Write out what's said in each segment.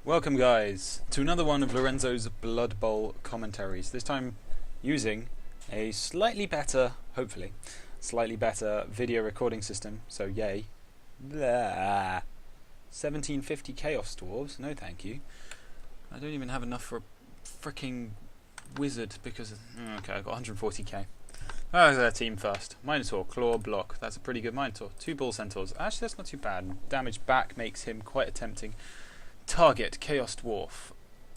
Welcome guys to another one of Lorenzo's Blood Bowl commentaries, this time using a slightly better, hopefully, slightly better video recording system, so yay. Blah. 1750 Chaos Dwarves, no thank you. I don't even have enough for a freaking wizard because, okay, I've got 140k. Oh, their team first. Minotaur, Claw, Block, that's a pretty good Minotaur. 2 Bull Centaurs, actually that's not too bad. Damage back makes him quite a tempting target. Chaos Dwarf.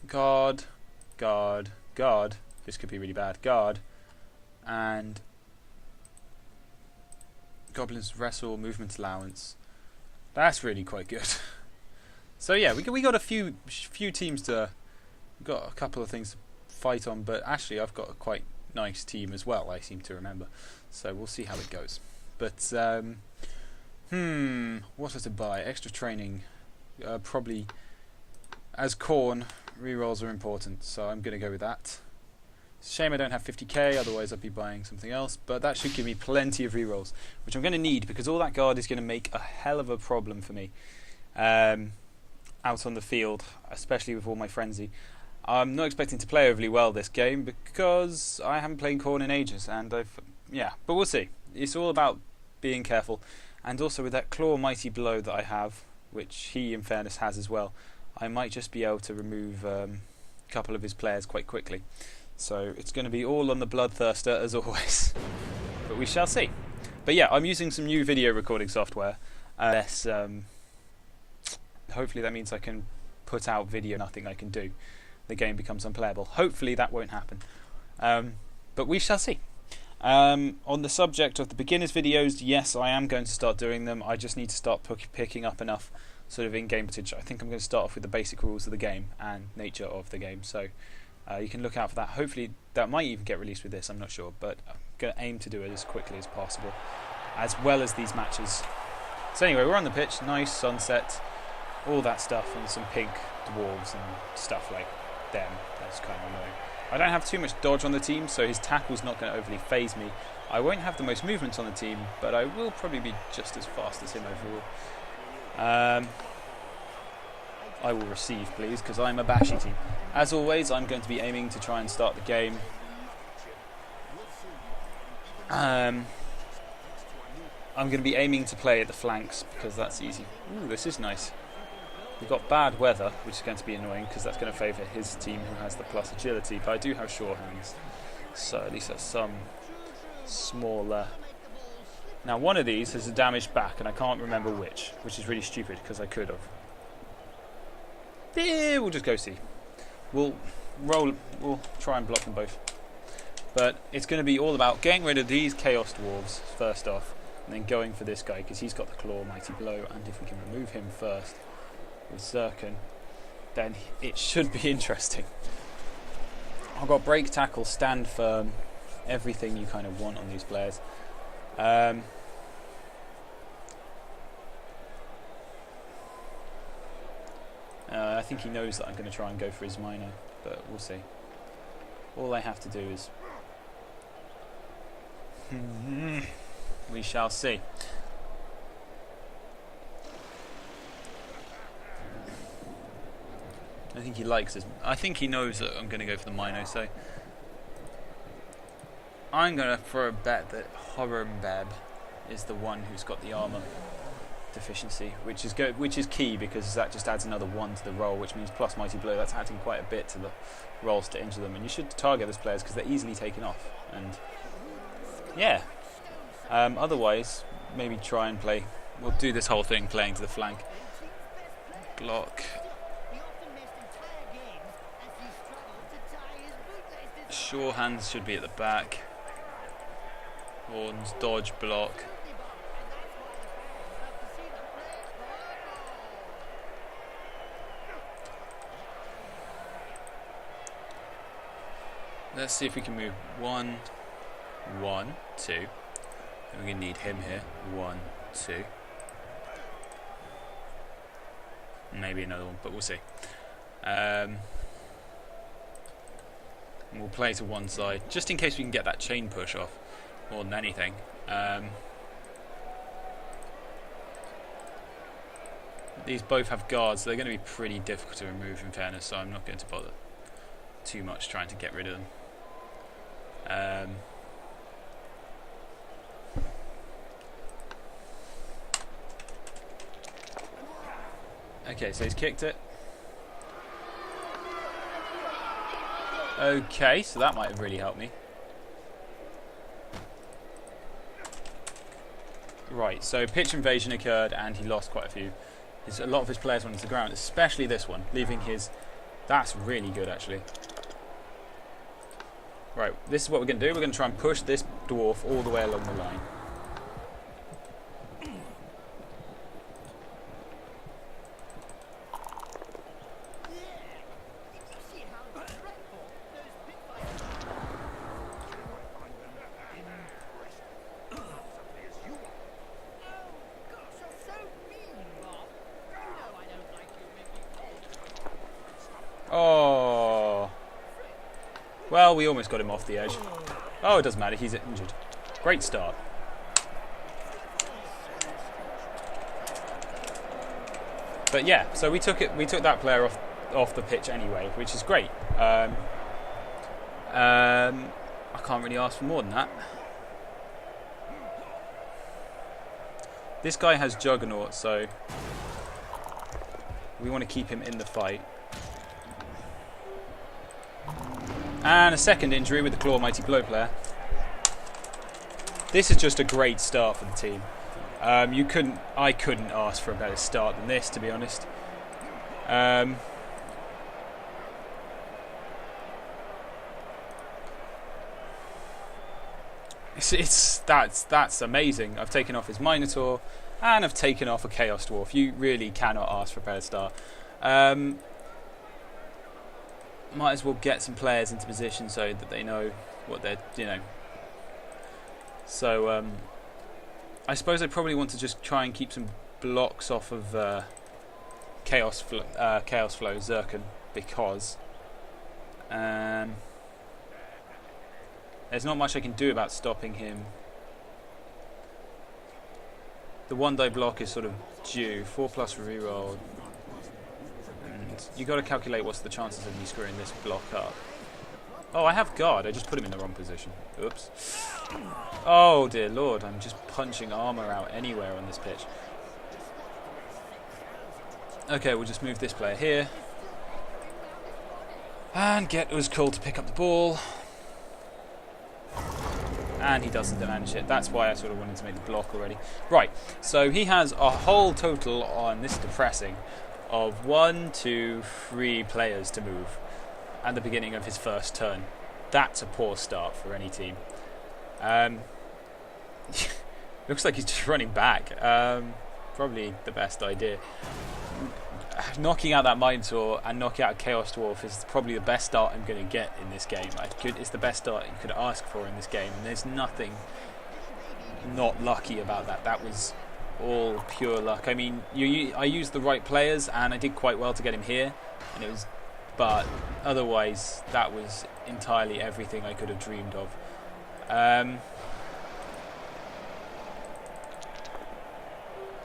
Guard. This could be really bad. Guard. And Goblins Wrestle, Movement Allowance. That's really quite good. So yeah, we got a few teams to... got a couple of things to fight on, but actually I've got a quite nice team as well, I seem to remember. So we'll see how it goes. But, what was to buy? Extra training. Probably... As Khorne, rerolls are important, so I'm going to go with that. It's a shame I don't have 50k, otherwise I'd be buying something else, but that should give me plenty of rerolls, which I'm going to need because all that guard is going to make a hell of a problem for me out on the field, especially with all my frenzy. I'm not expecting to play overly well this game because I haven't played Khorne in ages, and but we'll see. It's all about being careful, and also with that Claw Mighty Blow that I have, which he in fairness has as well, I might just be able to remove a couple of his players quite quickly. So it's going to be all on the Bloodthirster as always. But we shall see. But yeah, I'm using some new video recording software. Hopefully that means I can put out video, nothing I can do. The game becomes unplayable. Hopefully that won't happen. But we shall see. On the subject of the beginners videos, yes, I am going to start doing them. I just need to start picking up enough sort of in-game footage. I think I'm going to start off with the basic rules of the game and nature of the game, so you can look out for that. Hopefully that might even get released with this, I'm not sure, but I'm going to aim to do it as quickly as possible, as well as these matches. So anyway, we're on the pitch, nice sunset, all that stuff, and some pink dwarves and stuff like them. That's kind of annoying. I don't have too much dodge on the team, so his tackle's not going to overly phase me. I won't have the most movement on the team, but I will probably be just as fast as him overall. I will receive, please, because I'm a bashy team. As always, I'm going to be aiming to try and start the game. I'm going to be aiming to play at the flanks because that's easy. Ooh, this is nice. We've got bad weather, which is going to be annoying because that's going to favour his team who has the plus agility, but I do have sure hands, so at least that's some smaller. Now one of these has a damaged back and I can't remember which is really stupid because I could have. Yeah, we'll just go see. We'll try and block them both. But it's going to be all about getting rid of these Chaos Dwarves first off, and then going for this guy because he's got the Claw Mighty Blow, and if we can remove him first with Zircon, then it should be interesting. I've got Break, Tackle, Stand Firm, everything you kind of want on these players. I think he knows that I'm going to try and go for his minor, but we'll see. All I have to do is... we shall see. I think he likes his... I think he knows that I'm going to go for the minor, so... I'm going to throw a bet that Horembeb is the one who's got the armor deficiency, which is key because that just adds another 1 to the roll, which means plus Mighty Blow. That's adding quite a bit to the rolls to injure them, and you should target those players because they're easily taken off. And yeah, otherwise maybe try and play. We'll do this whole thing playing to the flank. Block. Sure hands should be at the back. Horns, dodge, block. Let's see if we can move 1, 1, 2. And we're going to need him here. 1, 2. Maybe another one, but we'll see. And we'll play to one side, just in case we can get that chain push off, more than anything. these both have guards, so they're going to be pretty difficult to remove in fairness, so I'm not going to bother too much trying to get rid of them. Okay, so he's kicked it. Okay, so that might have really helped me. Right, so pitch invasion occurred and he lost quite a few. A lot of his players went to the ground, especially this one, leaving his... That's really good, actually. Right, this is what we're going to do. We're going to try and push this dwarf all the way along the line. Oh, well, we almost got him off the edge. Oh, it doesn't matter, he's injured. Great start. But yeah, so we took that player off the pitch anyway, which is great. I can't really ask for more than that. This guy has Juggernaut, so we want to keep him in the fight. And a second injury with the Claw Mighty Blow player. This is just a great start for the team. I couldn't ask for a better start than this, to be honest. That's amazing. I've taken off his Minotaur and I've taken off a Chaos Dwarf. You really cannot ask for a better start. Might as well get some players into position so that they know what they're, So, I suppose I probably want to just try and keep some blocks off of Chaos Flow Zircon, because there's not much I can do about stopping him. The 1-die block is sort of due. 4+ reroll. You got to calculate what's the chances of me screwing this block up. Oh, I have guard. I just put him in the wrong position. Oops. Oh dear lord, I'm just punching armor out anywhere on this pitch. Okay, we'll just move this player here. And get Uzkul to pick up the ball. And he doesn't manage it. That's why I sort of wanted to make the block already. Right, so he has a whole total on this depressing of 1, 2, 3 players to move at the beginning of his first turn. That's a poor start for any team. Looks like he's just running back. Probably the best idea. Knocking out that Minotaur and knocking out a Chaos Dwarf is probably the best start I'm going to get in this game. It's the best start you could ask for in this game, and there's nothing not lucky about that. That was all pure luck. I mean, I used the right players and I did quite well to get him here, and but otherwise that was entirely everything I could have dreamed of.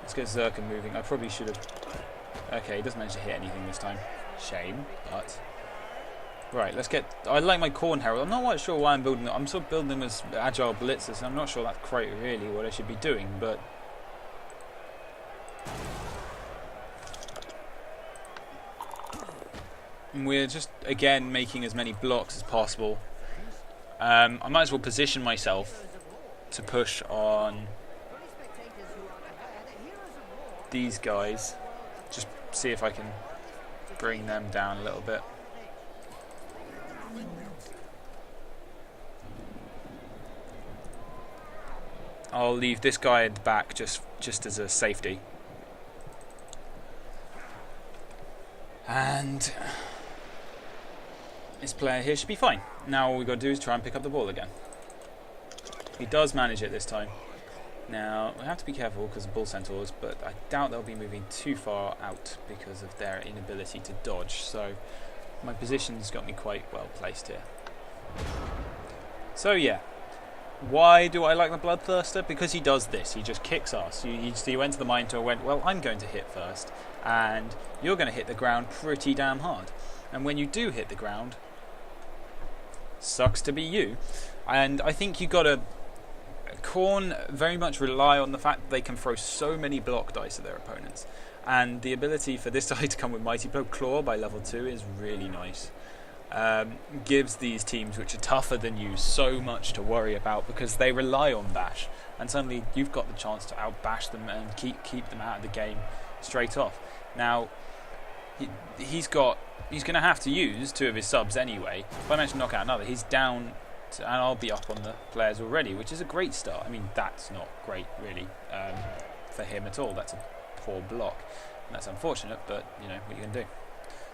Let's get Zircon moving. I probably should have... Okay, he doesn't manage to hit anything this time. Shame, but... Right, let's get... I like my Khorne Herald. I'm not quite sure why I'm building them. I'm sort of building them as agile blitzers, and I'm not sure that's quite really what I should be doing, but... We're just, again, making as many blocks as possible. I might as well position myself to push on these guys. Just see if I can bring them down a little bit. I'll leave this guy at the back just as a safety. And this player here should be fine. Now all we've got to do is try and pick up the ball again. He does manage it this time. Now, we have to be careful because of Bull Centaurs, but I doubt they'll be moving too far out because of their inability to dodge. So my position's got me quite well placed here. So yeah, Why do I like the Bloodthirster? Because he does this. He just kicks ass. You went to the Minotaur and went, well, I'm going to hit first, and you're going to hit the ground pretty damn hard. And when you do hit the ground, sucks to be you. And I think you got to... Khorne very much rely on the fact that they can throw so many block dice at their opponents. And the ability for this die to come with Mighty Blow Claw by level 2 is really nice. Gives these teams which are tougher than you so much to worry about because they rely on bash, and suddenly you've got the chance to outbash them and keep them out of the game straight off. Now he's going to have to use 2 of his subs anyway. If I manage to knock out another, he's down and I'll be up on the players already, which is a great start. I mean, that's not great really for him at all. That's a poor block, and that's unfortunate, but you know what you can do.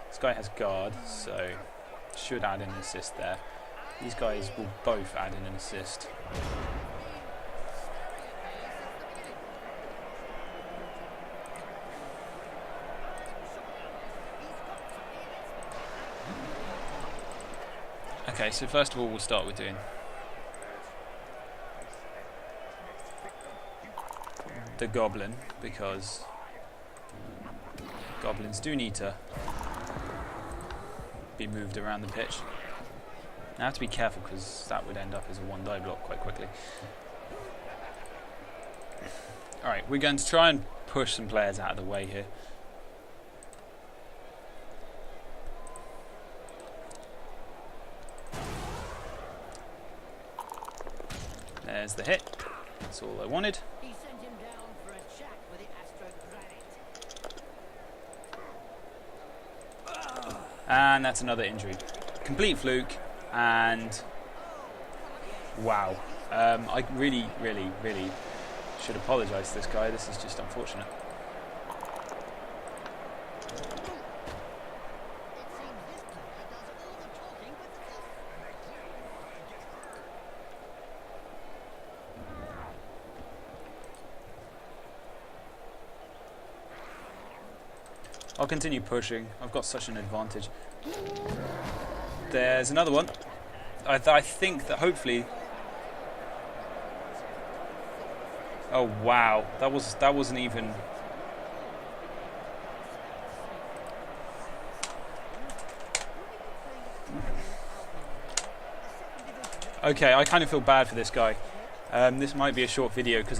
This guy has guard, so should add in an assist there. These guys will both add in an assist. Okay, so first of all we'll start with doing the goblin, because goblins do need to be moved around the pitch. I have to be careful because that would end up as a 1 die block quite quickly. Alright, we're going to try and push some players out of the way here. There's the hit. That's all I wanted. And that's another injury. Complete fluke, and wow. I really should apologise to this guy. This is just unfortunate. I'll continue pushing. I've got such an advantage. There's another one. I think that hopefully... Oh wow, that wasn't even... Okay, I kind of feel bad for this guy. This might be a short video because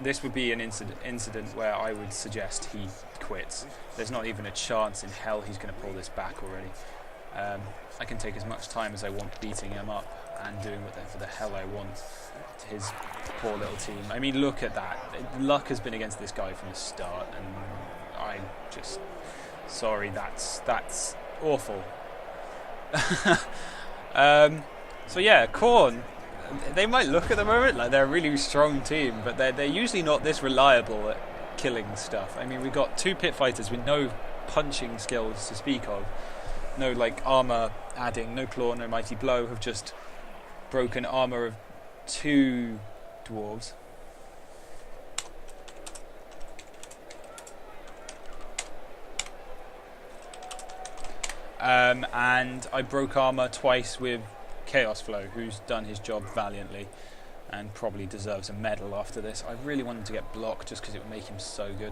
this would be an incident where I would suggest he quits. There's not even a chance in hell he's going to pull this back already. I can take as much time as I want beating him up and doing whatever the hell I want to his poor little team. I mean, look at that. Luck has been against this guy from the start, and I'm just sorry. That's awful. So yeah, Khorne. They might look at the moment like they're a really strong team, but they're usually not this reliable at killing stuff. I mean, we've got 2 pit fighters with no punching skills to speak of, no like armor adding, no claw, no mighty blow, have just broken armor of 2 dwarves. And I broke armor twice with Chaos Flow, who's done his job valiantly and probably deserves a medal after this. I really wanted to get blocked just because it would make him so good.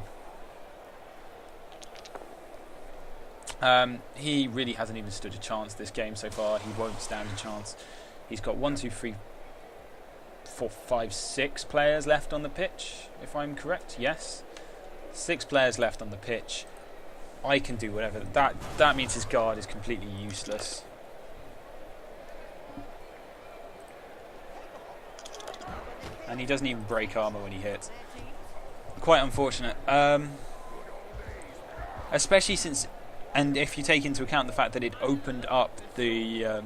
He really hasn't even stood a chance this game so far. He won't stand a chance. He's got 1, 2, 3, 4, 5, 6 players left on the pitch, if I'm correct. Yes, 6 players left on the pitch. I can do whatever. That means his guard is completely useless. And he doesn't even break armor when he hits. Quite unfortunate. Especially since, and if you take into account the fact that it opened up the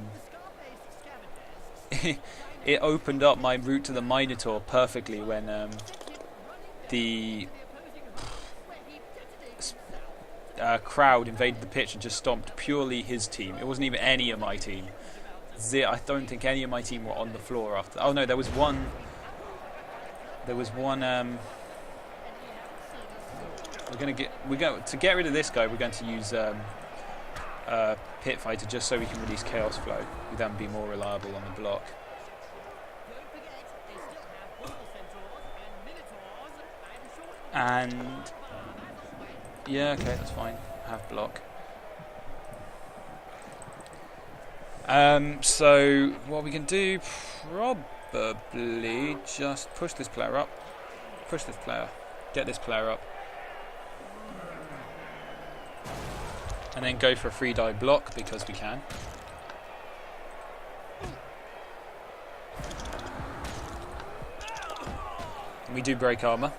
it opened up my route to the Minotaur perfectly when the crowd invaded the pitch and just stomped purely his team. It wasn't even any of my team. I don't think any of my team were on the floor after. Oh no, there was one. To get rid of this guy. We're going to use Pit Fighter just so we can release Chaos Flow. We then be more reliable on the block. And yeah, okay, that's fine. Have block. So what we can do, probably just push this player up. Push this player. Get this player up. And then go for a free dive block because we can. And we do break armor.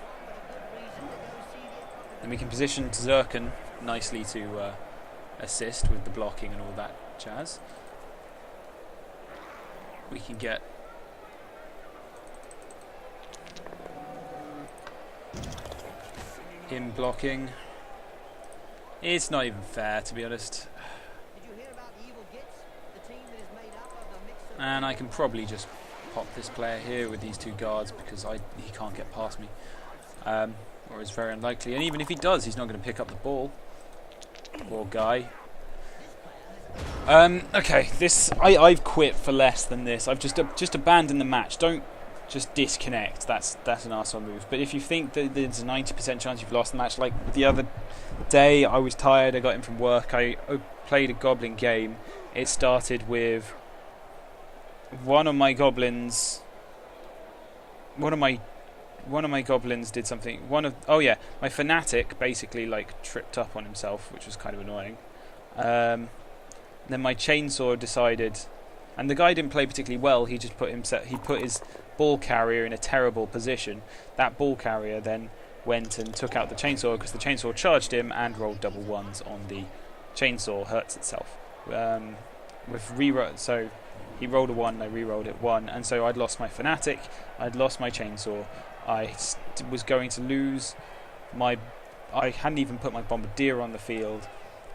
And we can position Zerkan nicely to assist with the blocking and all that jazz. We can get him blocking. It's not even fair, to be honest. And I can probably just pop this player here with these two guards because he can't get past me. Or it's very unlikely. And even if he does, he's not going to pick up the ball. Poor guy. Okay, I've quit for less than this. I've just abandoned the match. Don't just disconnect. That's an arsehole move. But if you think that there's a 90% chance you've lost the match, like the other day, I was tired. I got in from work. I played a goblin game. It started with one of my goblins did something. My fanatic basically like tripped up on himself, which was kind of annoying. Then my chainsaw decided, and the guy didn't play particularly well. He just put his ball carrier in a terrible position. That ball carrier then went and took out the chainsaw because the chainsaw charged him and rolled double ones on the chainsaw. Hurts itself. So he rolled a 1, I re-rolled it 1, and so I'd lost my fanatic, I'd lost my chainsaw. I was going to lose I hadn't even put my bombardier on the field,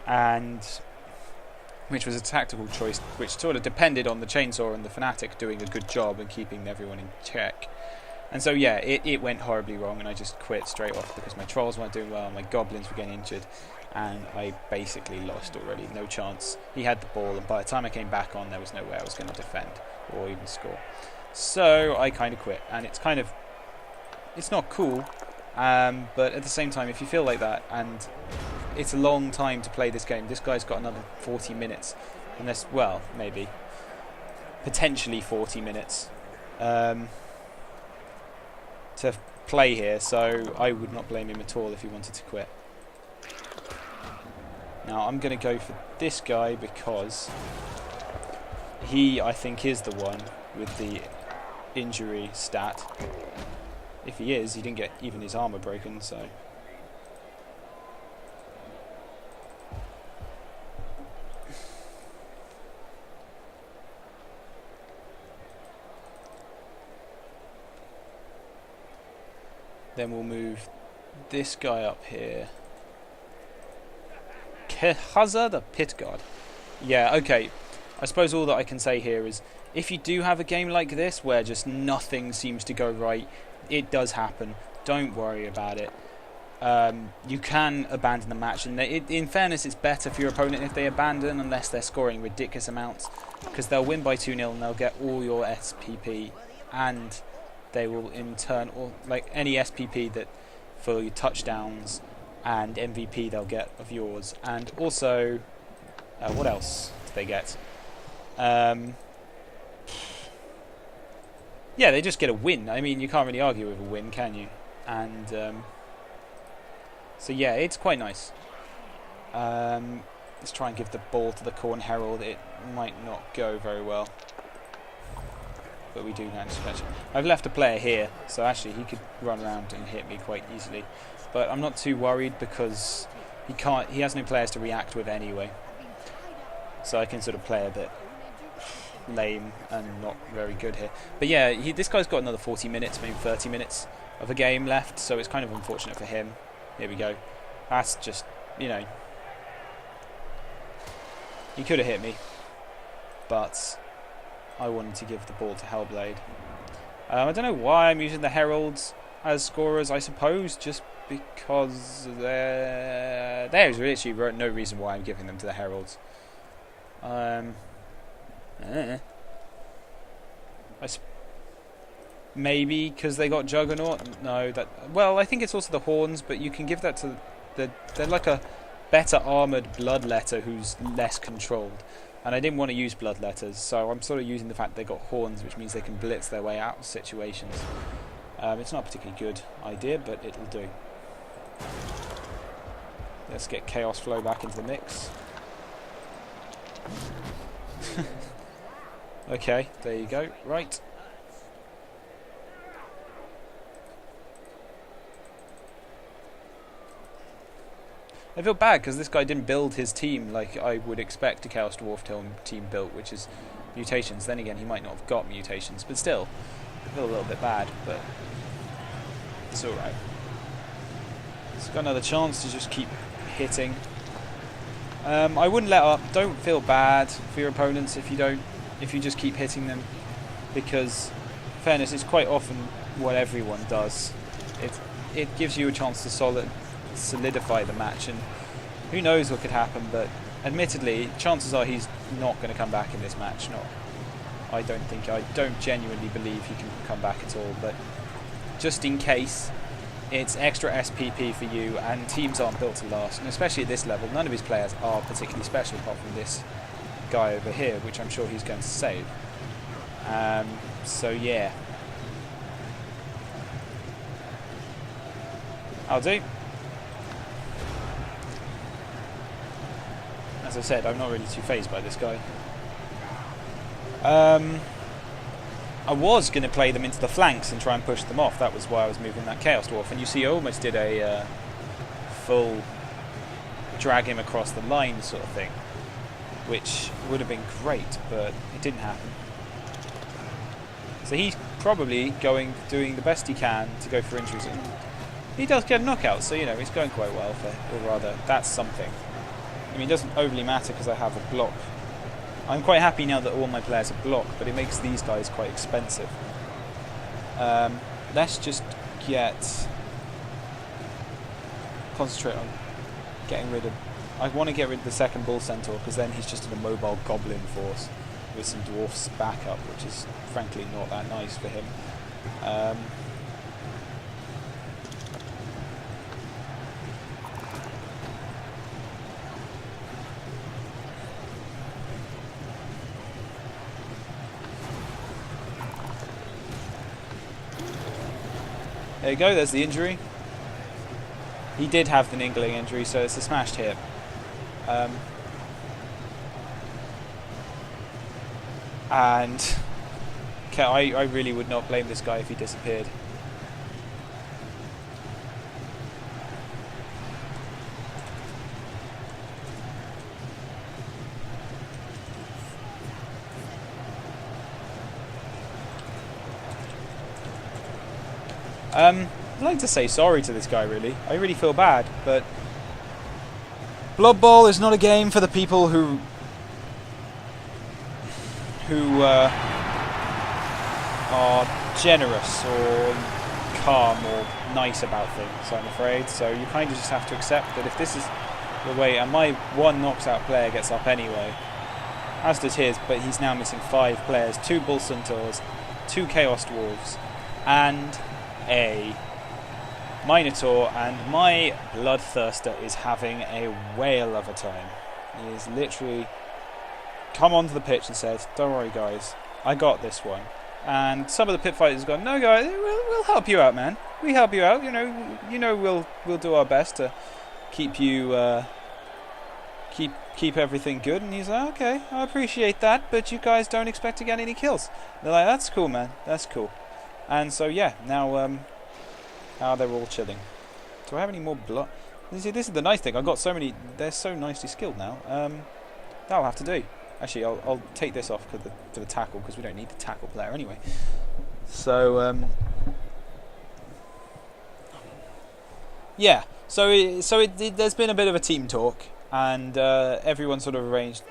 and which was a tactical choice which sort of depended on the chainsaw and the fanatic doing a good job and keeping everyone in check. And so yeah, it went horribly wrong, and I just quit straight off because my trolls weren't doing well, my goblins were getting injured, and I basically lost already. No chance. He had the ball, and by the time I came back on, there was no way I was going to defend or even score. So I kind of quit, and it's not cool, but at the same time, if you feel like that, and it's a long time to play this game, this guy's got another 40 minutes, maybe, potentially 40 minutes to play here, so I would not blame him at all if he wanted to quit. Now I'm going to go for this guy because he, I think, is the one with the injury stat. If he is, he didn't get even his armor broken, so... Then we'll move this guy up here. Kehaza, the pit guard. Yeah, okay. I suppose all that I can say here is, if you do have a game like this where just nothing seems to go right, it does happen. Don't worry about it. You can abandon the match, and in fairness, it's better for your opponent if they abandon, unless they're scoring ridiculous amounts, because they'll win by 2-0 and they'll get all your SPP, and they will in turn, or like any SPP that for your touchdowns and MVP they'll get of yours, and also what else do they get? Yeah, they just get a win. I mean, you can't really argue with a win, can you? And so yeah, it's quite nice. Let's try and give the ball to the Khorne Herald. It might not go very well, but we do manage to catch it. I've left a player here, so actually he could run around and hit me quite easily. But I'm not too worried because he has no players to react with anyway. So I can sort of play a bit lame and not very good here. But yeah, this guy's got another 40 minutes, maybe 30 minutes of a game left, so it's kind of unfortunate for him. Here we go. That's just, you know, he could have hit me, but I wanted to give the ball to Hellblade. I don't know why I'm using the Heralds as scorers. I suppose just because there's literally no reason why I'm giving them to the Heralds. Maybe because they got Juggernaut. No, that. Well, I think it's also the Horns, but you can give that to they're like a better armored Bloodletter who's less controlled. And I didn't want to use Bloodletters, so I'm sort of using the fact they got Horns, which means they can blitz their way out of situations. It's not a particularly good idea, but it'll do. Let's get Chaos Flow back into the mix. Okay, there you go. Right. I feel bad because this guy didn't build his team like I would expect a Chaos Dwarf team built, which is mutations. Then again, he might not have got mutations, but still, I feel a little bit bad, but it's alright. He's got another chance to just keep hitting. I wouldn't let up. Don't feel bad for your opponents if you just keep hitting them, because in fairness, it's quite often what everyone does. It gives you a chance to solidify the match, and who knows what could happen, but admittedly chances are he's not going to come back in this match. I don't genuinely believe he can come back at all, but just in case, it's extra SPP for you, and teams aren't built to last, and especially at this level none of his players are particularly special apart from this guy over here, which I'm sure he's going to save. So yeah, I'll do. As I said, I'm not really too fazed by this guy. I was going to play them into the flanks and try and push them off. That was why I was moving that Chaos Dwarf. And you see I almost did a full drag him across the line sort of thing, which would have been great, but it didn't happen. So he's probably doing the best he can to go for injuries. And he does get a knockout, so it's going quite well or rather, that's something. I mean, it doesn't overly matter because I have a block. I'm quite happy now that all my players are blocked, but it makes these guys quite expensive. Let's just concentrate on getting rid of... I want to get rid of the second Bull Centaur, because then he's just in a mobile Goblin force with some Dwarfs backup, which is frankly not that nice for him. There you go, there's the injury. He did have the niggling injury, so it's a smashed hip. And I really would not blame this guy if he disappeared. I'd like to say sorry to this guy, really. I really feel bad, but Blood Bowl is not a game for the people who are generous or calm or nice about things, I'm afraid. So you kind of just have to accept that if this is the way, and my one knocks out player gets up anyway, as does his, but he's now missing 5 players, 2 Bull Centaurs, 2 Chaos Dwarves, and a Minotaur, and my Bloodthirster is having a whale of a time. He is literally come onto the pitch and said, "Don't worry guys, I got this one." And some of the pit fighters have gone, "No guys, we'll help you out, man. We help you out. We'll do our best to keep you keep everything good." And he's like, "Okay, I appreciate that, but you guys don't expect to get any kills." They're like, "That's cool, man. That's cool." And so yeah, now they're all chilling. Do I have any more blood? This is the nice thing. I've got so many. They're so nicely skilled now. That'll have to do. Actually, I'll take this off for the tackle, because we don't need the tackle player anyway. So yeah. So there's been a bit of a team talk, and everyone sort of arranged.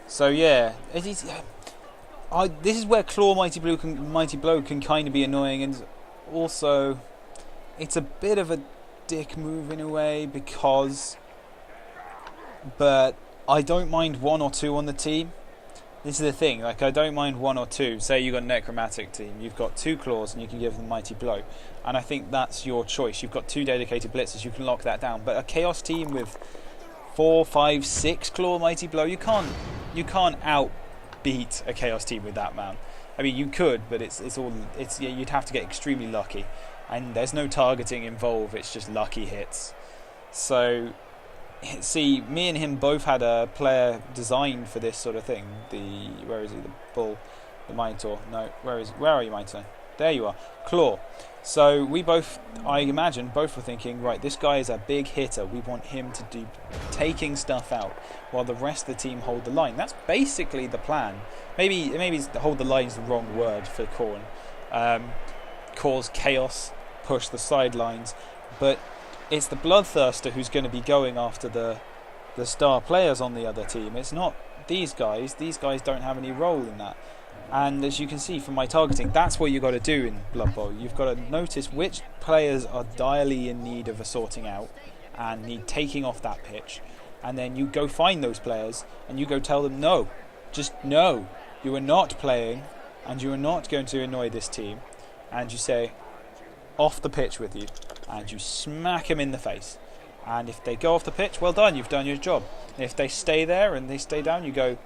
So yeah, it is. This is where Claw Mighty Blow can kind of be annoying, and also it's a bit of a dick move in a way but I don't mind 1 or 2 on the team. This is the thing, like I don't mind 1 or 2. Say you got a Necromantic team, you've got 2 claws and you can give them Mighty Blow, and I think that's your choice. You've got 2 dedicated blitzers, you can lock that down. But a Chaos team with 4, 5, 6 claw Mighty Blow, you can't outbeat a Chaos team with that, man. I mean, you could, but you'd have to get extremely lucky, and there's no targeting involved. It's just lucky hits. So, see, me and him both had a player designed for this sort of thing. Where is he? The bull, the Minotaur. No, where are you, Minotaur? There you are. Claw. So we both, I imagine, both were thinking, right, this guy is a big hitter. We want him to do taking stuff out while the rest of the team hold the line. That's basically the plan. Maybe hold the line is the wrong word for Khorne. Cause chaos, push the sidelines, but it's the Bloodthirster who's going to be going after the star players on the other team. It's not these guys. These guys don't have any role in that. And as you can see from my targeting, that's what you've got to do in Blood Bowl. You've got to notice which players are direly in need of a sorting out and need taking off that pitch. And then you go find those players and you go tell them, no, just no, you are not playing and you are not going to annoy this team. And you say, off the pitch with you. And you smack them in the face. And if they go off the pitch, well done, you've done your job. And if they stay there and they stay down, you go,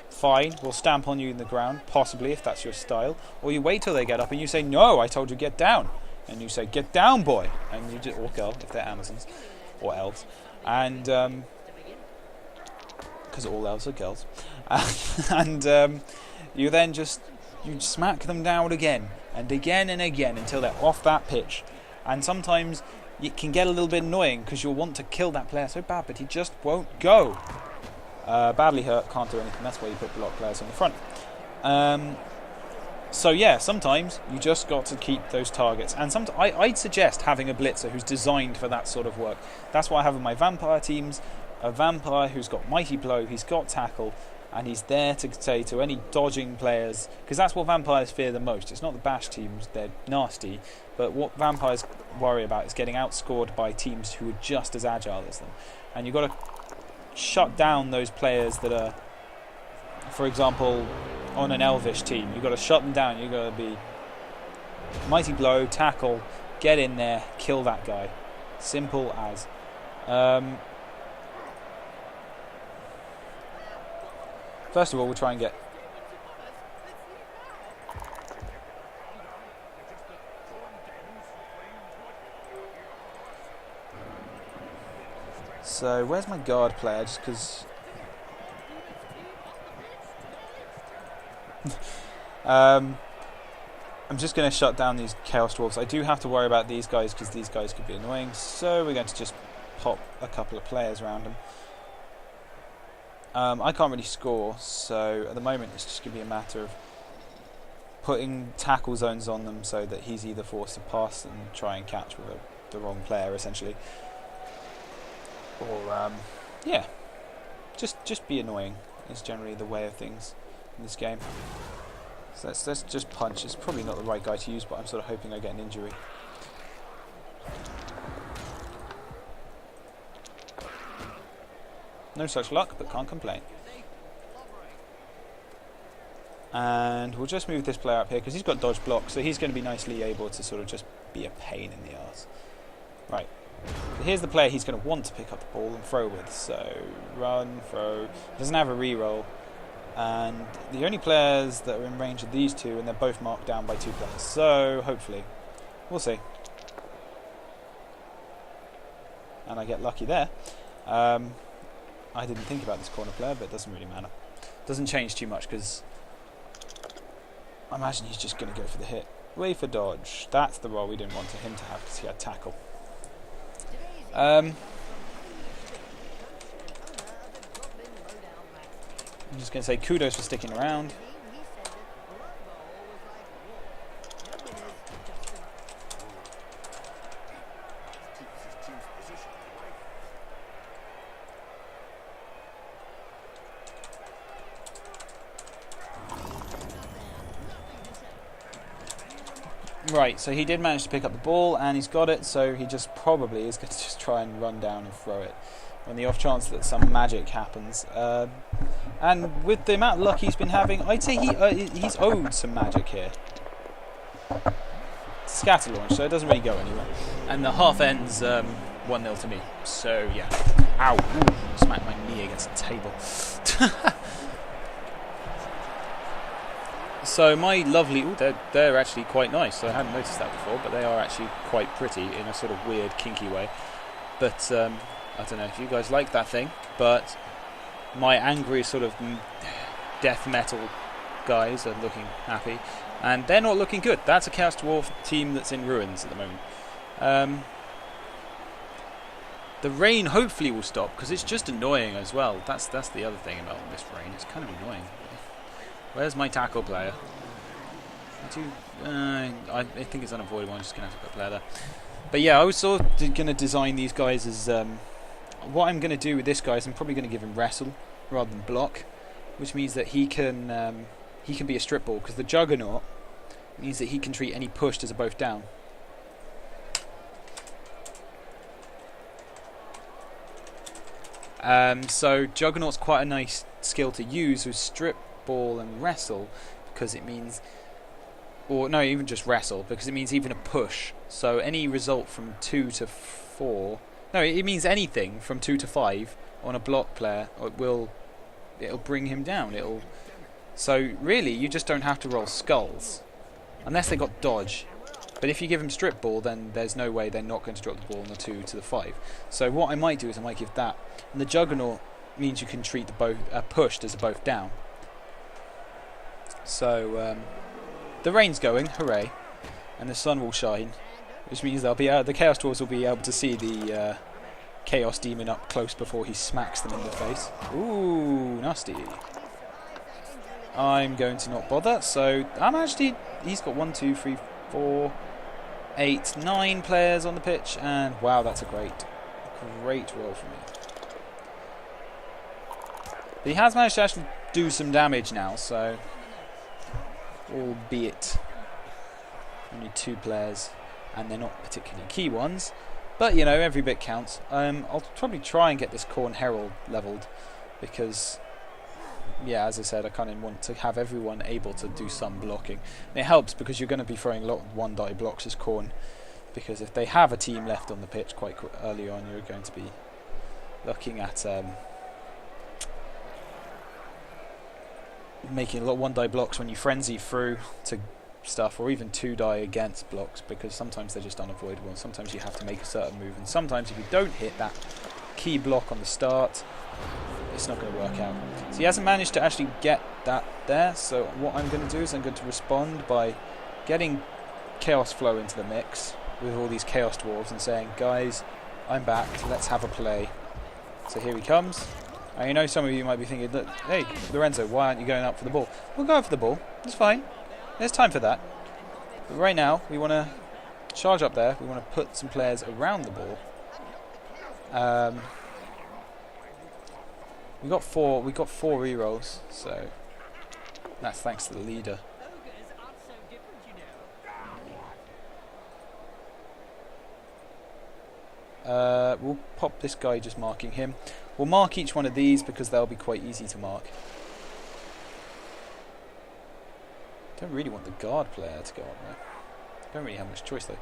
fine, we'll stamp on you in the ground, possibly, if that's your style. Or you wait till they get up and you say, no, I told you get down. And you say, get down, boy. And you just, or girl, if they're Amazons or elves. And, because all elves are girls. And you then you smack them down again and again and again until they're off that pitch. And sometimes it can get a little bit annoying because you'll want to kill that player so bad, but he just won't go. Badly hurt, can't do anything. That's why you put block players on the front. So yeah, sometimes you just got to keep those targets. And I'd suggest having a blitzer who's designed for that sort of work. That's why I have in my vampire teams a vampire who's got Mighty Blow, he's got tackle, and he's there to say to any dodging players, because that's what vampires fear the most. It's not the bash teams, they're nasty, but what vampires worry about is getting outscored by teams who are just as agile as them. And you've got to shut down those players that are, for example, on an elvish team. You've got to shut them down. You've got to be Mighty Blow, tackle, get in there, kill that guy. Simple as. First of all, we'll try and get... So, where's my guard player? Just because... I'm just going to shut down these Chaos Dwarves. I do have to worry about these guys because these guys could be annoying. So, we're going to just pop a couple of players around them. I can't really score, so at the moment it's just going to be a matter of putting tackle zones on them so that he's either forced to pass and try and catch with the wrong player, essentially. Or, yeah, just be annoying is generally the way of things in this game. So let's just punch. It's probably not the right guy to use, but I'm sort of hoping I get an injury. No such luck, but can't complain. And we'll just move this player up here because he's got dodge block, so he's going to be nicely able to sort of just be a pain in the arse. Right. So here's the player he's going to want to pick up the ball and throw with. So run, throw. He doesn't have a reroll. And the only players that are in range of these two, and they're both marked down by 2 players. So hopefully, we'll see. And I get lucky there. I didn't think about this corner player, but it doesn't really matter. Doesn't change too much because I imagine he's just going to go for the hit. Wait for dodge. That's the role we didn't want him to have because he had tackle. I'm just going to say kudos for sticking around. Right, so he did manage to pick up the ball, and he's got it, so he just probably is going to just try and run down and throw it on the off chance that some magic happens. And with the amount of luck he's been having, I'd say he's owed some magic here. Scatter launch, so it doesn't really go anywhere. And the half ends 1-0 to me. So yeah. Ow! Ooh, smacked my knee against the table. So my lovely... Ooh, they're actually quite nice. I hadn't noticed that before, but they are actually quite pretty in a sort of weird, kinky way. But I don't know if you guys like that thing, but my angry sort of death metal guys are looking happy. And they're not looking good. That's a Chaos Dwarf team that's in ruins at the moment. The rain hopefully will stop, because it's just annoying as well. That's the other thing about this rain. It's kind of annoying. Where's my tackle player? I think it's unavoidable. I'm just going to have to put a player there. But yeah, I was sort of going to design these guys as... what I'm going to do with this guy is I'm probably going to give him wrestle rather than block, which means that he can be a strip ball, because the Juggernaut means that he can treat any pushed as a both down. So Juggernaut's quite a nice skill to use with strip ball and wrestle, because it means, or no, even just wrestle, because it means even a push. So any result from 2 to 4, no, it means anything from 2 to 5 on a block player, it'll bring him down. So really, you just don't have to roll skulls, unless they got dodge. But if you give him strip ball, then there's no way they're not going to drop the ball on the 2 to the 5. So what I might do is I might give that. And the Juggernaut means you can treat the both pushed as a both down. So the rain's going, hooray, and the sun will shine, which means the Chaos Dwarves will be able to see the Chaos Demon up close before he smacks them in the face. Ooh, nasty. I'm going to not bother. So he's got 1, 2, 3, 4, 8, 9 players on the pitch, and wow, that's a great roll for me. But he has managed to actually do some damage now, so albeit only 2 players, and they're not particularly key ones, but you know, every bit counts. I'll probably try and get this Khorne Herald leveled, because yeah, as I said, I kind of want to have everyone able to do some blocking. And it helps because you're going to be throwing a lot of 1-die blocks as Khorne, because if they have a team left on the pitch quite early on, you're going to be looking at making a lot of 1-die blocks when you frenzy through to stuff, or even 2-die against blocks, because sometimes they're just unavoidable, and sometimes you have to make a certain move, and sometimes if you don't hit that key block on the start, it's not going to work out. So he hasn't managed to actually get that there, so what I'm going to do is I'm going to respond by getting Chaos Flow into the mix with all these Chaos Dwarves and saying, guys, I'm back, let's have a play. So here he comes. And you know, some of you might be thinking, look, hey, Lorenzo, why aren't you going up for the ball? We'll go for the ball, it's fine, there's time for that. But right now, we want to charge up there, we want to put some players around the ball. We got four rerolls, so that's thanks to the leader. We'll pop this guy just marking him. We'll mark each one of these because they'll be quite easy to mark. Don't really want the guard player to go on there. Don't really have much choice though.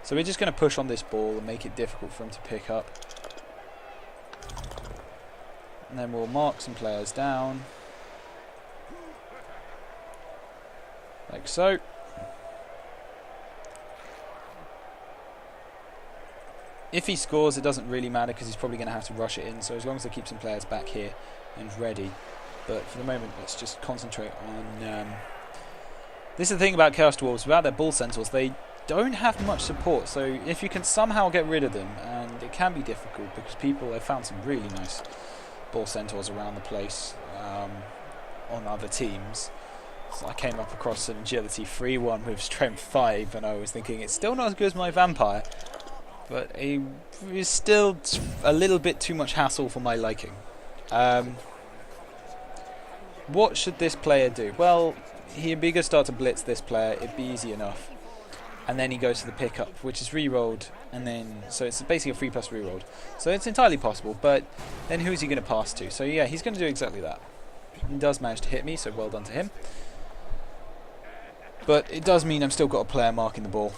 So we're just going to push on this ball and make it difficult for him to pick up. And then we'll mark some players down. Like so. If he scores, it doesn't really matter because he's probably going to have to rush it in. So as long as I keep some players back here and ready. But for the moment, let's just concentrate on... This is the thing about Chaos Dwarves. About their Bull Centaurs, they don't have much support. So if you can somehow get rid of them, and it can be difficult because I've found some really nice Bull Centaurs around the place on other teams. So I came up across an Agility 3-1 with Strength 5, and I was thinking it's still not as good as my Vampire, but it is still a little bit too much hassle for my liking. what should this player do? Well, he'd be a good start to blitz this player. It'd be easy enough. And then he goes to the pickup, which is re-rolled, and then so it's basically a 3 plus re-rolled. So it's entirely possible, but then who's he going to pass to? So yeah, he's going to do exactly that. He does manage to hit me, so well done to him. But it does mean I've still got a player marking the ball.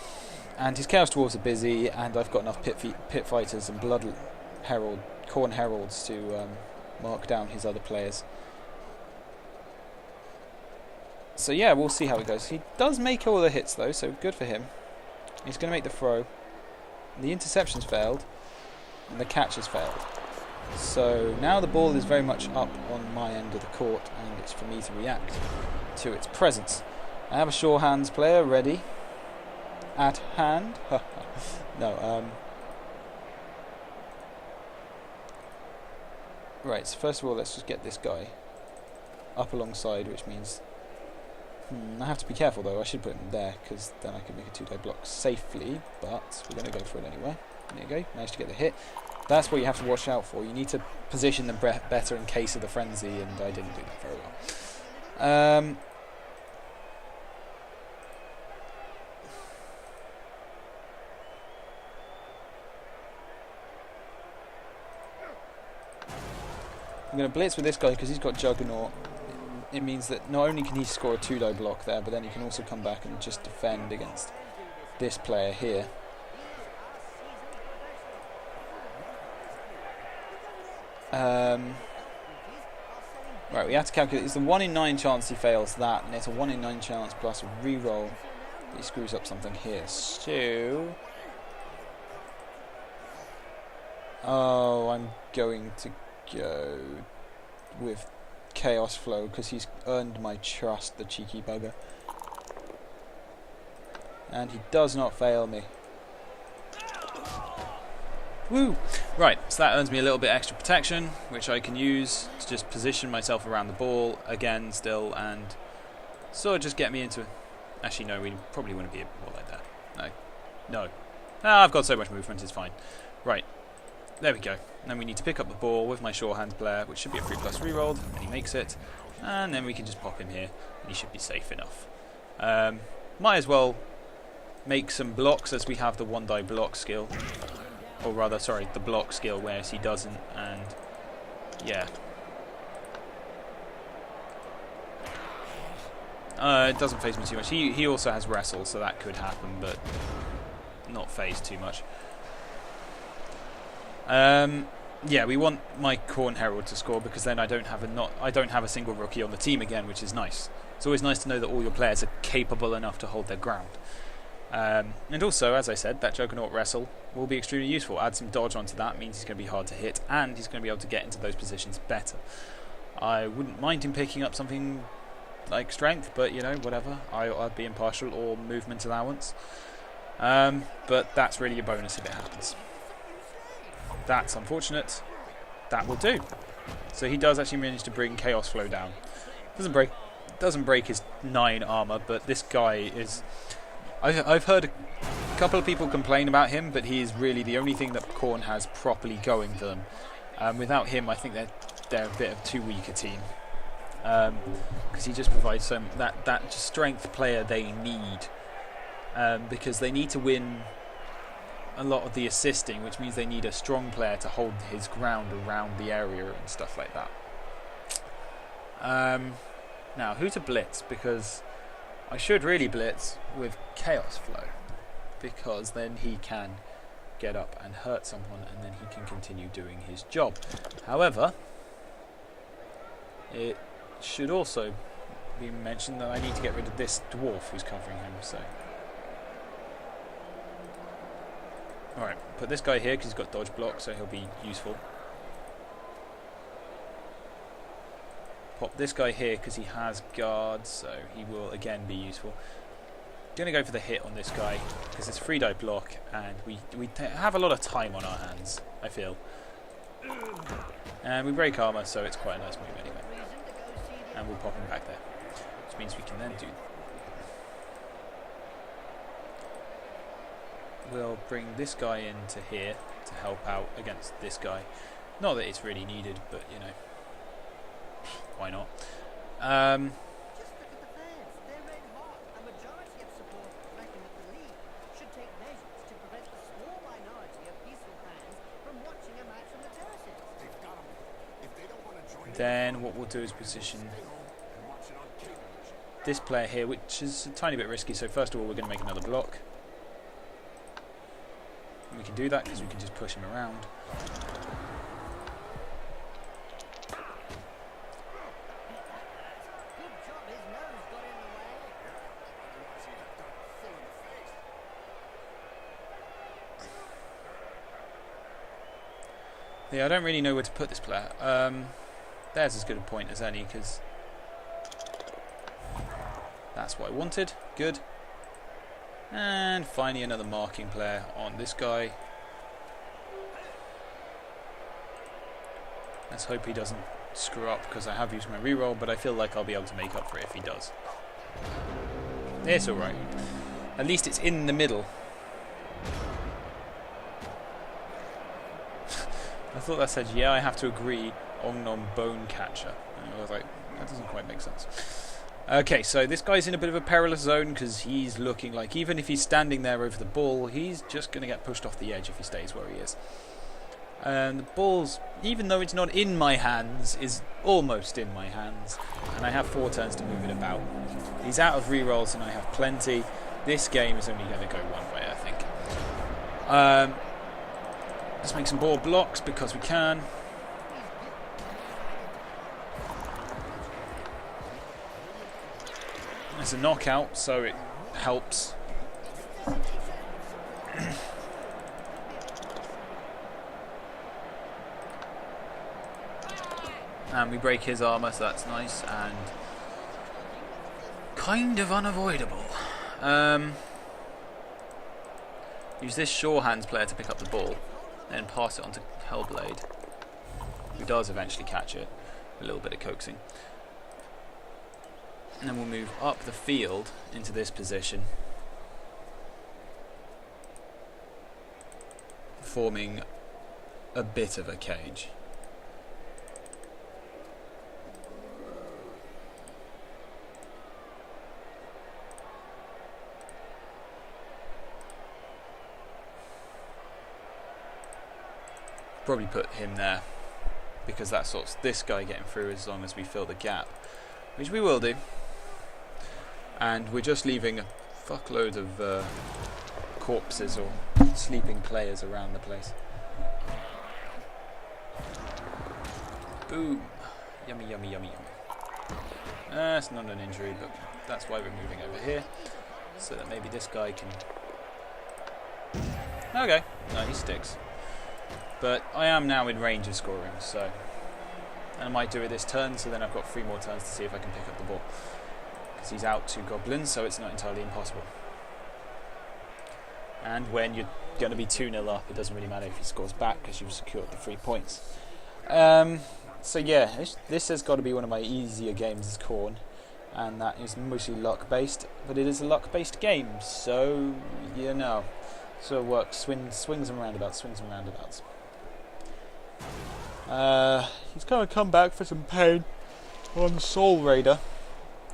And his Chaos Dwarves are busy, and I've got enough pit fighters and Khorne heralds to mark down his other players. So yeah, we'll see how it goes. He does make all the hits though, so good for him. He's going to make the throw. The interception's failed, and the catch has failed. So now the ball is very much up on my end of the court, and it's for me to react to its presence. I have a sure hands player ready. At hand. No, right, so first of all, let's just get this guy up alongside, which means... I have to be careful though. I should put him there, because then I can make a 2-die block safely, but we're going to go for it anyway. There you go, managed to get the hit. That's what you have to watch out for. You need to position them better in case of the frenzy, and I didn't do that very well. I'm going to blitz with this guy because he's got Juggernaut. It means that not only can he score a 2-die block there, but then he can also come back and just defend against this player here. Right, we have to calculate. It's a 1 in 9 chance he fails that, and it's a 1 in 9 chance plus a re-roll. He screws up something here. So... oh, I'm going to go with Chaos Flow because he's earned my trust, the cheeky bugger. And he does not fail me. Woo! Right, so that earns me a little bit extra protection, which I can use to just position myself around the ball again still, and sort of just get me into... actually no, we probably wouldn't be able to like that. No. I've got so much movement, it's fine. Right. There we go. And then we need to pick up the ball with my sure hands player, which should be a 3 plus rerolled, and he makes it. And then we can just pop him here, and he should be safe enough. Might as well make some blocks, as we have the 1-die block skill. Or rather, sorry, the block skill, whereas he doesn't, and yeah. It doesn't faze me too much. He also has wrestle, so that could happen, but not faze too much. Yeah, we want my Khorne Herald to score because then I don't have a single rookie on the team again, which is nice. It's always nice to know that all your players are capable enough to hold their ground. And also, as I said, that Juggernaut wrestle will be extremely useful. Add some dodge onto that, means he's going to be hard to hit, and he's going to be able to get into those positions better. I wouldn't mind him picking up something like strength, but you know, whatever. I'd be impartial, or movement allowance. But that's really a bonus if it happens. That's unfortunate. That will do. So he does actually manage to bring Chaos Flow down. Doesn't break his 9 armor, but this guy is... I've heard a couple of people complain about him, but he is really the only thing that Khorne has properly going for them. Without him, I think they're a bit of too weak a team, because he just provides that strength player they need, because they need to win a lot of the assisting, which means they need a strong player to hold his ground around the area and stuff like that. Now, who to blitz? Because I should really blitz with Chaos Flow, because then he can get up and hurt someone, and then he can continue doing his job. However, it should also be mentioned that I need to get rid of this dwarf who's covering him. So, alright, put this guy here because he's got dodge block, so he'll be useful. Pop this guy here because he has guard, so he will again be useful. Going to go for the hit on this guy because it's 3-die block, and we have a lot of time on our hands, I feel. And we break armor, so it's quite a nice move anyway. And we'll pop him back there, which means we can then do... we'll bring this guy into here to help out against this guy. Not that it's really needed, but you know, why not? Just look at the fans. They're red hot. A majority of supporters reckon that the league should take measures to prevent the small minority of peaceful fans from watching a match from the terraces. They've got 'em. If they don't want to join Then what we'll do is position this player here, which is a tiny bit risky. So first of all, we're going to make another block. And we can do that because we can just push him around. Good job his nose got in the way. Yeah, I don't really know where to put this player. There's as good a point as any, because that's what I wanted. Good. And finally another marking player on this guy. Let's hope he doesn't screw up, because I have used my reroll, but I feel like I'll be able to make up for it if he does. It's alright. At least it's in the middle. I thought that said, yeah, I have to agree, Ongnom Bone Catcher. And I was like, that doesn't quite make sense. Okay, so this guy's in a bit of a perilous zone because he's looking like, even if he's standing there over the ball, he's just going to get pushed off the edge if he stays where he is. And the ball's, even though it's not in my hands, is almost in my hands. And I have 4 turns to move it about. He's out of rerolls and I have plenty. This game is only going to go one way, I think. Let's make some ball blocks because we can. It's a knockout, so it helps. And we break his armour, so that's nice and kind of unavoidable. Use this sure hands player to pick up the ball, then pass it on to Hellblade, who does eventually catch it. A little bit of coaxing. And then we'll move up the field into this position, forming a bit of a cage. Probably put him there, because that sorts this guy getting through as long as we fill the gap, which we will do. And we're just leaving a fuckload of corpses or sleeping players around the place. Boom. Yummy, yummy, yummy, yummy. It's not an injury, but that's why we're moving over here, so that maybe this guy can... Okay, no, he sticks. But I am now in range of scoring, so... And I might do it this turn, so then I've got 3 more turns to see if I can pick up the ball. Because he's out 2 goblins, so it's not entirely impossible. And when you're going to be 2-0 up, it doesn't really matter if he scores back, because you've secured the 3 points. So yeah, this has got to be one of my easier games as Khorne, and that is mostly luck-based, but it is a luck-based game, so, you know. So it works, swings and roundabouts, swings and roundabouts. He's going to come back for some pain on Soul Raider,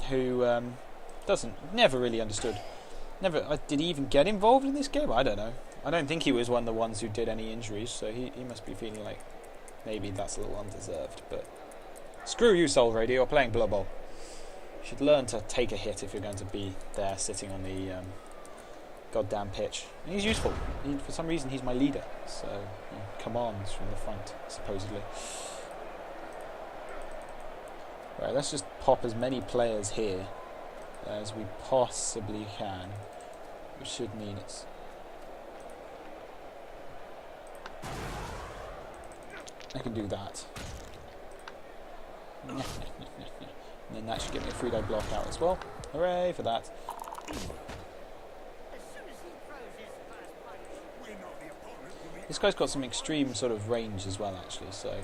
who never really understood. Did he even get involved in this game? I don't know. I don't think he was one of the ones who did any injuries, so he must be feeling like maybe that's a little undeserved. But screw you, Soul Raider, you're playing Blood Bowl. You should learn to take a hit if you're going to be there sitting on the goddamn pitch. And he's useful. For some reason, he's my leader, so he commands from the front, supposedly. Right, let's just pop as many players here as we possibly can, which should mean it's... I can do that. And then that should get me a 3-die block out as well. Hooray for that. This guy's got some extreme sort of range as well, actually, so...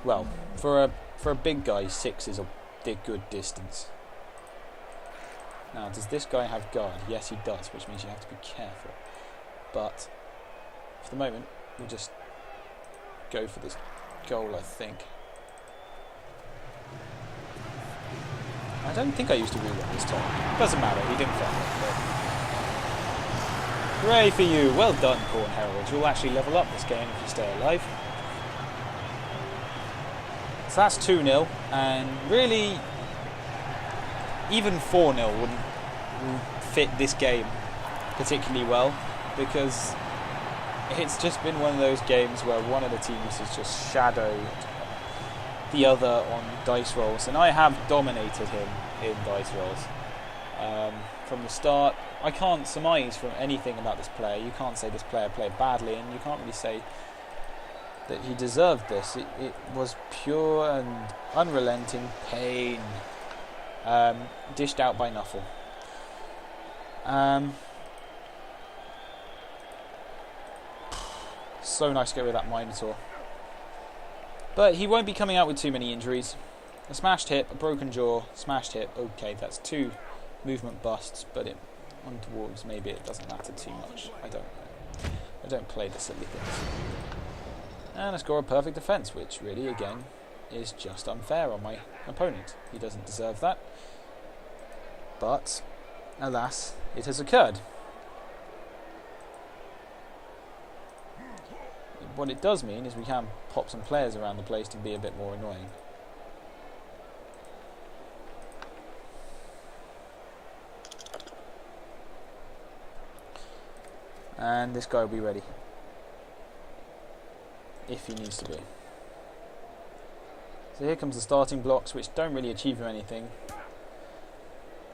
Well, for a big guy, 6 is a good distance. Now, does this guy have guard? Yes, he does, which means you have to be careful. But, for the moment, we'll just go for this goal, I think. I don't think I used to reroll this turn. Doesn't matter, he didn't fail. Hooray for you! Well done, Khorne Herald. You'll actually level up this game if you stay alive. So that's 2-0, and really, even 4-0 wouldn't fit this game particularly well, because it's just been one of those games where one of the teams has just shadowed the other on dice rolls, and I have dominated him in dice rolls from the start. I can't surmise from anything about this player. You can't say this player played badly, and you can't really say that he deserved this. It was pure and unrelenting pain, dished out by Nuffle. So nice to get rid of that Minotaur. But he won't be coming out with too many injuries. A smashed hip, a broken jaw, smashed hip. Okay, that's 2 movement busts, but on Dwarves maybe it doesn't matter too much. I don't know. I don't play the silly things. And I score a perfect defense, which really, again, is just unfair on my opponent. He doesn't deserve that. But, alas, it has occurred. What it does mean is we can pop some players around the place to be a bit more annoying. And this guy will be ready. If he needs to be. So here comes the starting blocks, which don't really achieve him anything.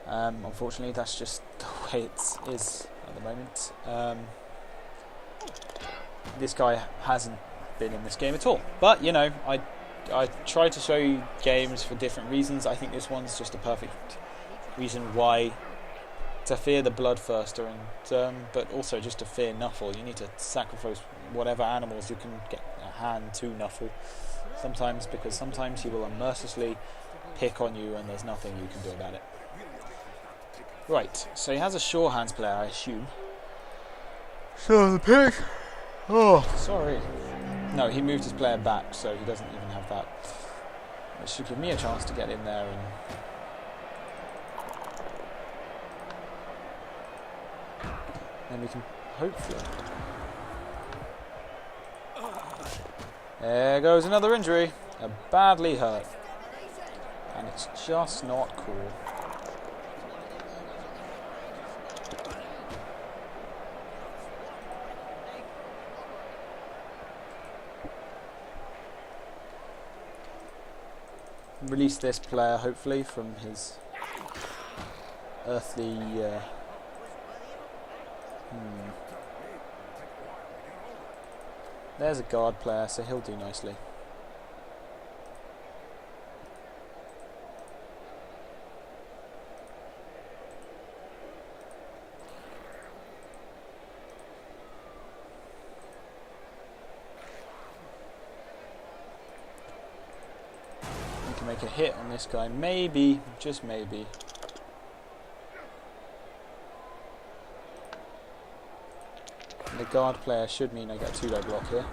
Unfortunately, that's just the way it is at the moment. This guy hasn't been in this game at all. But, you know, I try to show you games for different reasons. I think this one's just a perfect reason why to fear the Bloodthirster, and but also just to fear Nuffle. You need to sacrifice whatever animals you can get a hand to Nuffle sometimes, because sometimes he will unmercilessly pick on you and there's nothing you can do about it. Right, so he has a sure hands player, I assume. So the pick. Oh, sorry. No, he moved his player back, so he doesn't even have that. Which should give me a chance to get in there and... then we can hopefully... There goes another injury. A badly hurt. And it's just not cool. Release this player, hopefully, from his earthly... There's a guard player, so he'll do nicely. We can make a hit on this guy, maybe, just maybe. The guard player should mean I get a 2-die block here.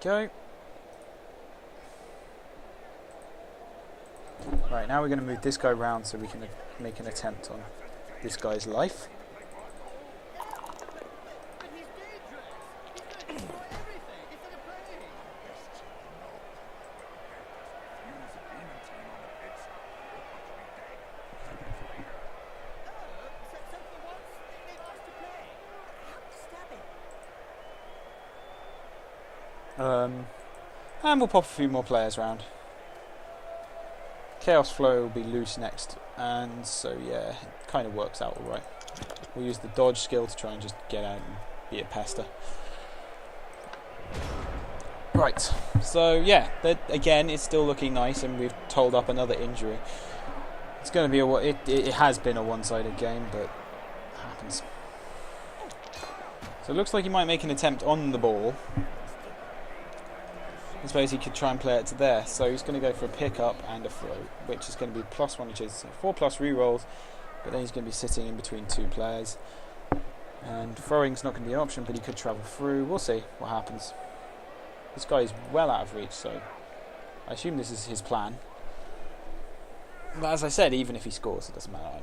There we go. Right, now we're going to move this guy round so we can make an attempt on this guy's life. And we'll pop a few more players round. Chaos Flow will be loose next, and so yeah, it kind of works out alright. We'll use the dodge skill to try and just get out and be a pester. Right, so yeah, again, it's still looking nice, and we've told up another injury. It's going to be it has been a one-sided game, but it happens. So it looks like he might make an attempt on the ball. I suppose he could try and play it to there, so he's going to go for a pick-up and a throw, which is going to be +1, which is 4+ rerolls, but then he's going to be sitting in between 2 players. And throwing's not going to be an option, but he could travel through. We'll see what happens. This guy is well out of reach, so I assume this is his plan. But as I said, even if he scores, it doesn't matter.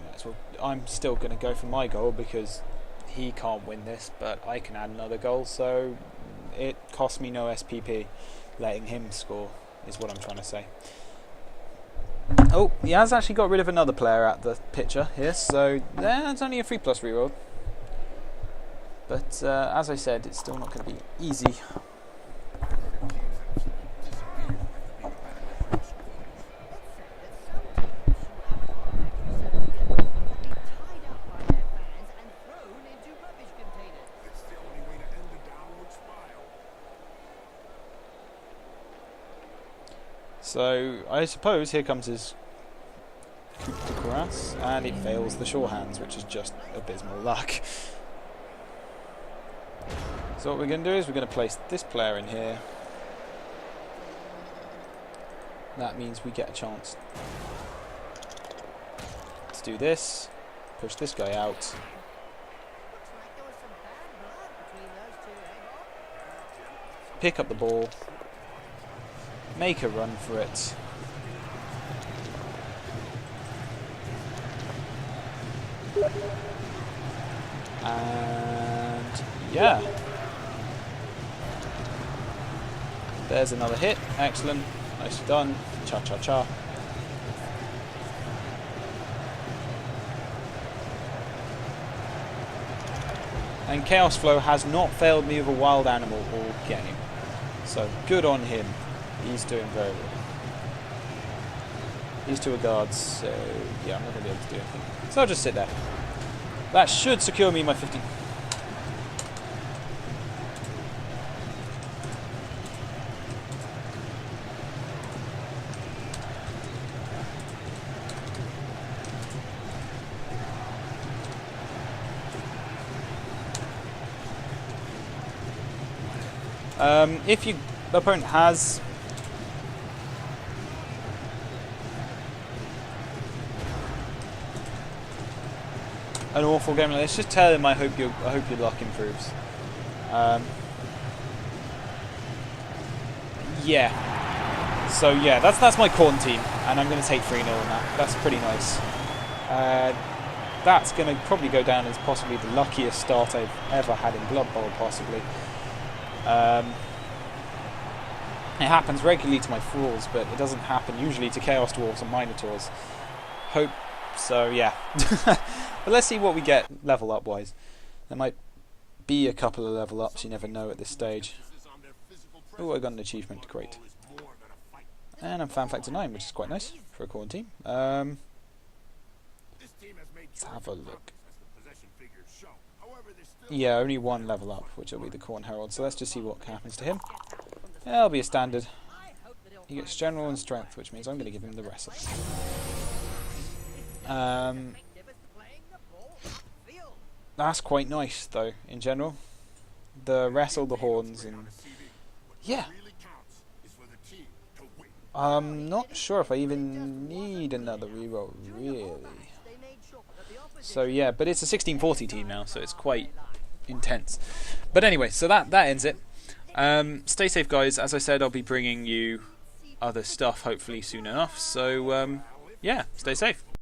I'm still going to go for my goal because he can't win this, but I can add another goal, so it costs me no SPP letting him score, is what I'm trying to say. Oh, he has actually got rid of another player at the picture here, so that's only a 3+ reroll. But as I said, it's still not going to be easy. So I suppose here comes his coup de grace, and it fails the sure hands, which is just abysmal luck. So what we're going to do is we're going to place this player in here. That means we get a chance to do this, push this guy out. Pick up the ball. Make a run for it. And yeah. There's another hit. Excellent. Nicely done. Cha-cha-cha. And Chaos Flow has not failed me with a wild animal all game. So good on him. He's doing very well. These two are guards, so yeah, I'm not going to be able to do anything. So I'll just sit there. That should secure me my 50. If the opponent has an awful game, let's just tell him I hope your luck improves. Yeah. So yeah, that's my Khorne team, and I'm going to take 3-0 on that. That's pretty nice. That's going to probably go down as possibly the luckiest start I've ever had in Blood Bowl, possibly. It happens regularly to my Thralls, but it doesn't happen usually to Chaos Dwarves and Minotaurs. Hope so, yeah. But let's see what we get level up wise. There might be a couple of level ups, you never know at this stage. Oh, I got an achievement, great. And I'm fan factor 9, which is quite nice for a Khorne team. Let's have a look. Yeah, only one level up, which will be the Khorne Herald. So let's just see what happens to him. Yeah, it'll be a standard. He gets general and strength, which means I'm going to give him the wrestle. That's quite nice, though, in general. The wrestle, the horns, and yeah. I'm not sure if I even need another reroll, really. So yeah, but it's a 1640 team now, so it's quite intense. But anyway, so that ends it. Stay safe, guys. As I said, I'll be bringing you other stuff hopefully soon enough. So yeah, stay safe.